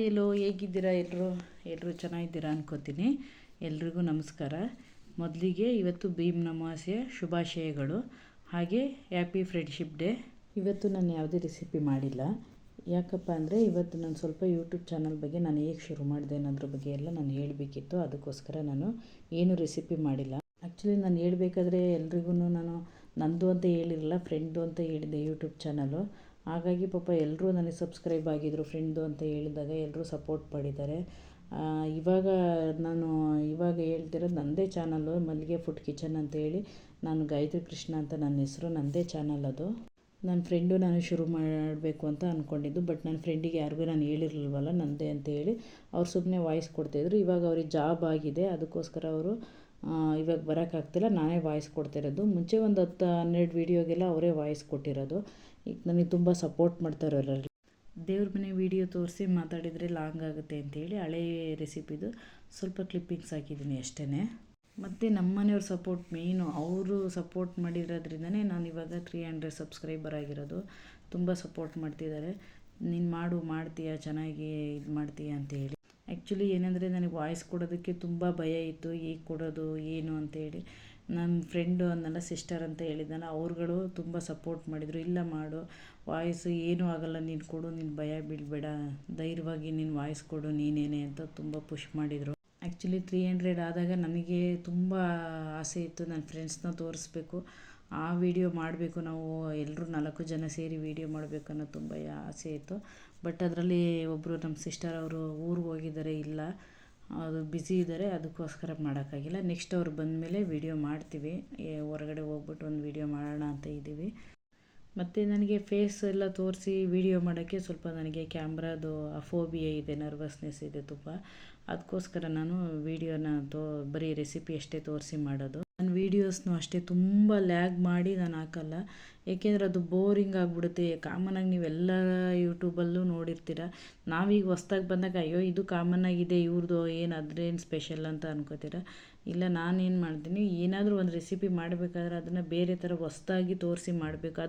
ಎಲ್ಲೋ ಹೇಗಿದ್ದೀರಾ ಎಲ್ಲರೂ ಚೆನ್ನಾಗಿದ್ದೀರಾ ಅನ್ಕೋತೀನಿ. ಎಲ್ರಿಗೂ ನಮಸ್ಕಾರ. ಮೊದಲಿಗೆ ಇವತ್ತು ಭೀಮ್ ಅಮಾವಾಸ್ಯೆ ಶುಭಾಶಯಗಳು, ಹಾಗೆ ಹ್ಯಾಪಿ ಫ್ರೆಂಡ್ಶಿಪ್ ಡೇ. ಇವತ್ತು ನಾನು ಯಾವುದೇ ರೆಸಿಪಿ ಮಾಡಿಲ್ಲ. ಯಾಕಪ್ಪ ಅಂದರೆ ಇವತ್ತು ನಾನು ಸ್ವಲ್ಪ ಯೂಟ್ಯೂಬ್ ಚಾನಲ್ ಬಗ್ಗೆ ನಾನು ಹೇಗೆ ಶುರು ಮಾಡಿದೆ ಅನ್ನೋದ್ರ ಬಗ್ಗೆ ಎಲ್ಲ ನಾನು ಹೇಳಬೇಕಿತ್ತು. ಅದಕ್ಕೋಸ್ಕರ ನಾನು ಏನು ರೆಸಿಪಿ ಮಾಡಿಲ್ಲ. ಆ್ಯಕ್ಚುಲಿ ನಾನು ಹೇಳಬೇಕಾದ್ರೆ ಎಲ್ರಿಗೂ ನಾನು ನಂದು ಅಂತ ಹೇಳಿರಲಿಲ್ಲ, ಫ್ರೆಂಡು ಅಂತ ಹೇಳಿದೆ ಯೂಟ್ಯೂಬ್ ಚಾನಲು. ಹಾಗಾಗಿ ಪಾಪ ಎಲ್ಲರೂ ನನಗೆ ಸಬ್ಸ್ಕ್ರೈಬ್ ಆಗಿದ್ದರು. ಫ್ರೆಂಡು ಅಂತ ಹೇಳಿದಾಗ ಎಲ್ಲರೂ ಸಪೋರ್ಟ್ ಮಾಡಿದ್ದಾರೆ. ಇವಾಗ ಹೇಳ್ತಿರೋದು ನನ್ನದೇ ಚಾನಲ್ಲು, ಮಲ್ಲಿಗೆ ಫುಡ್ ಕಿಚನ್ ಅಂತ ಹೇಳಿ. ನಾನು ಗಾಯತ್ರಿ ಕೃಷ್ಣ ಅಂತ ನನ್ನ ಹೆಸರು, ನನ್ನದೇ ಚಾನಲ್ ಅದು. ನನ್ನ ಫ್ರೆಂಡು ನಾನು ಶುರು ಮಾಡಬೇಕು ಅಂತ ಅಂದ್ಕೊಂಡಿದ್ದು, ಬಟ್ ನನ್ನ ಫ್ರೆಂಡಿಗೆ ಯಾರಿಗೂ ನಾನು ಹೇಳಿರಲಿಲ್ವಲ್ಲ ನನ್ನದೇ ಅಂತ ಹೇಳಿ. ಅವ್ರು ಸುಮ್ಮನೆ ವಾಯ್ಸ್ ಕೊಡ್ತಾಯಿದ್ರು. ಇವಾಗ ಅವ್ರಿಗೆ ಜಾಬ್ ಆಗಿದೆ, ಅದಕ್ಕೋಸ್ಕರ ಅವರು ಇವಾಗ ಬರೋಕ್ಕಾಗ್ತಿಲ್ಲ, ನಾನೇ ವಾಯ್ಸ್ ಕೊಡ್ತಿರೋದು. ಮುಂಚೆ ಒಂದು 10-12 ವೀಡಿಯೋಗೆಲ್ಲ ಅವರೇ ವಾಯ್ಸ್ ಕೊಟ್ಟಿರೋದು. ಈಗ ನನಗೆ ತುಂಬ ಸಪೋರ್ಟ್ ಮಾಡ್ತಾರೆ ಅವರಲ್ಲಿ. ದೇವ್ರ ಮನೆ ವೀಡಿಯೋ ತೋರಿಸಿ ಮಾತಾಡಿದರೆ ಲಾಂಗ್ ಆಗುತ್ತೆ ಅಂತೇಳಿ ಹಳೇ ರೆಸಿಪಿದು ಸ್ವಲ್ಪ ಕ್ಲಿಪ್ಪಿಂಗ್ಸ್ ಹಾಕಿದ್ದೀನಿ ಅಷ್ಟೇ. ಮತ್ತು ನಮ್ಮ ಮನೆಯವ್ರ ಸಪೋರ್ಟ್ ಮೇಯ್ನು, ಅವರು ಸಪೋರ್ಟ್ ಮಾಡಿರೋದ್ರಿಂದನೇ ನಾನು ಇವಾಗ 300 ಸಬ್ಸ್ಕ್ರೈಬರ್ ಆಗಿರೋದು. ತುಂಬ ಸಪೋರ್ಟ್ ಮಾಡ್ತಿದ್ದಾರೆ. ನೀನು ಮಾಡ್ತೀಯಾ, ಚೆನ್ನಾಗಿ ಇದು ಮಾಡ್ತೀಯಾ ಅಂತೇಳಿ. ಆ್ಯಕ್ಚುಲಿ ಏನಂದರೆ ನನಗೆ ವಾಯ್ಸ್ ಕೊಡೋದಕ್ಕೆ ತುಂಬ ಭಯ ಇತ್ತು, ಹೇಗೆ ಕೊಡೋದು ಏನು ಅಂತೇಳಿ. ನನ್ನ ಫ್ರೆಂಡು ಅನ್ನಲ್ಲ, ಸಿಸ್ಟರ್ ಅಂತ ಹೇಳಿದ್ನಲ್ಲ, ಅವ್ರುಗಳು ತುಂಬ ಸಪೋರ್ಟ್ ಮಾಡಿದರು. ಇಲ್ಲ ಮಾಡು, ವಾಯ್ಸು ಏನೂ ಆಗೋಲ್ಲ, ನೀನು ಕೊಡು, ನೀನು ಭಯ ಬೀಳಬೇಡ, ಧೈರ್ಯವಾಗಿ ನೀನು ವಾಯ್ಸ್ ಕೊಡು ನೀನೇನೆ ಅಂತ ತುಂಬ ಪುಷ್ ಮಾಡಿದರು. ಆ್ಯಕ್ಚುಲಿ 300 ಆದಾಗ ನನಗೆ ತುಂಬ ಆಸೆ ಇತ್ತು, ನನ್ನ ಫ್ರೆಂಡ್ಸ್ನ ತೋರಿಸ್ಬೇಕು, ಆ ವಿಡಿಯೋ ಮಾಡಬೇಕು, ನಾವು ಎಲ್ಲರೂ 4 ಜನ ಸೇರಿ ವಿಡಿಯೋ ಮಾಡಬೇಕು ಅನ್ನೋ ತುಂಬ ಆಸೆ ಇತ್ತು. ಬಟ್ ಅದರಲ್ಲಿ ಒಬ್ಬರು ನಮ್ಮ ಸಿಸ್ಟರ್ ಅವರು ಊರಿಗೆ ಹೋಗಿದ್ದಾರೆ, ಇಲ್ಲ ಅದು ಬ್ಯುಸಿ ಇದ್ದಾರೆ, ಅದಕ್ಕೋಸ್ಕರ ಮಾಡೋಕ್ಕಾಗಿಲ್ಲ. ನೆಕ್ಸ್ಟ್ ಅವ್ರು ಬಂದಮೇಲೆ ವಿಡಿಯೋ ಮಾಡ್ತೀವಿ, ಹೊರಗಡೆ ಹೋಗ್ಬಿಟ್ಟು ಒಂದು ವಿಡಿಯೋ ಮಾಡೋಣ ಅಂತ ಇದ್ದೀವಿ. ಮತ್ತು ನನಗೆ ಫೇಸ್ ಎಲ್ಲ ತೋರಿಸಿ ವಿಡಿಯೋ ಮಾಡೋಕ್ಕೆ ಸ್ವಲ್ಪ ನನಗೆ ಕ್ಯಾಮ್ರಾದು ಫೋಬಿಯಾ ಇದೆ, ನರ್ವಸ್ನೆಸ್ ಇದೆ ತುಂಬ. ಅದಕ್ಕೋಸ್ಕರ ನಾನು ವೀಡಿಯೋನ ಬರೀ ರೆಸಿಪಿ ಅಷ್ಟೇ ತೋರಿಸಿ ಮಾಡೋದು. ನನ್ನ ವೀಡಿಯೋಸ್ನು ಅಷ್ಟೇ ತುಂಬ ಲ್ಯಾಗ್ ಮಾಡಿ ನಾನು ಹಾಕಲ್ಲ, ಏಕೆಂದರೆ ಅದು ಬೋರಿಂಗ್ ಆಗಿಬಿಡುತ್ತೆ. ಕಾಮನಾಗಿ ನೀವೆಲ್ಲ ಯೂಟ್ಯೂಬಲ್ಲೂ ನೋಡಿರ್ತೀರ. ನಾವೀಗ ಹೊಸ್ದಾಗಿ ಬಂದಾಗ ಅಯ್ಯೋ ಇದು ಕಾಮನ್ನಾಗಿದೆ ಇವ್ರದ್ದು, ಏನು ಅದ್ರೇನು ಸ್ಪೆಷಲ್ ಅಂತ ಅನ್ಕೋತೀರ. ಇಲ್ಲ, ನಾನೇನು ಮಾಡ್ತೀನಿ, ಏನಾದರೂ ಒಂದು ರೆಸಿಪಿ ಮಾಡಬೇಕಾದ್ರೆ ಅದನ್ನು ಬೇರೆ ಥರ ಹೊಸ್ದಾಗಿ ತೋರಿಸಿ ಮಾಡಬೇಕು.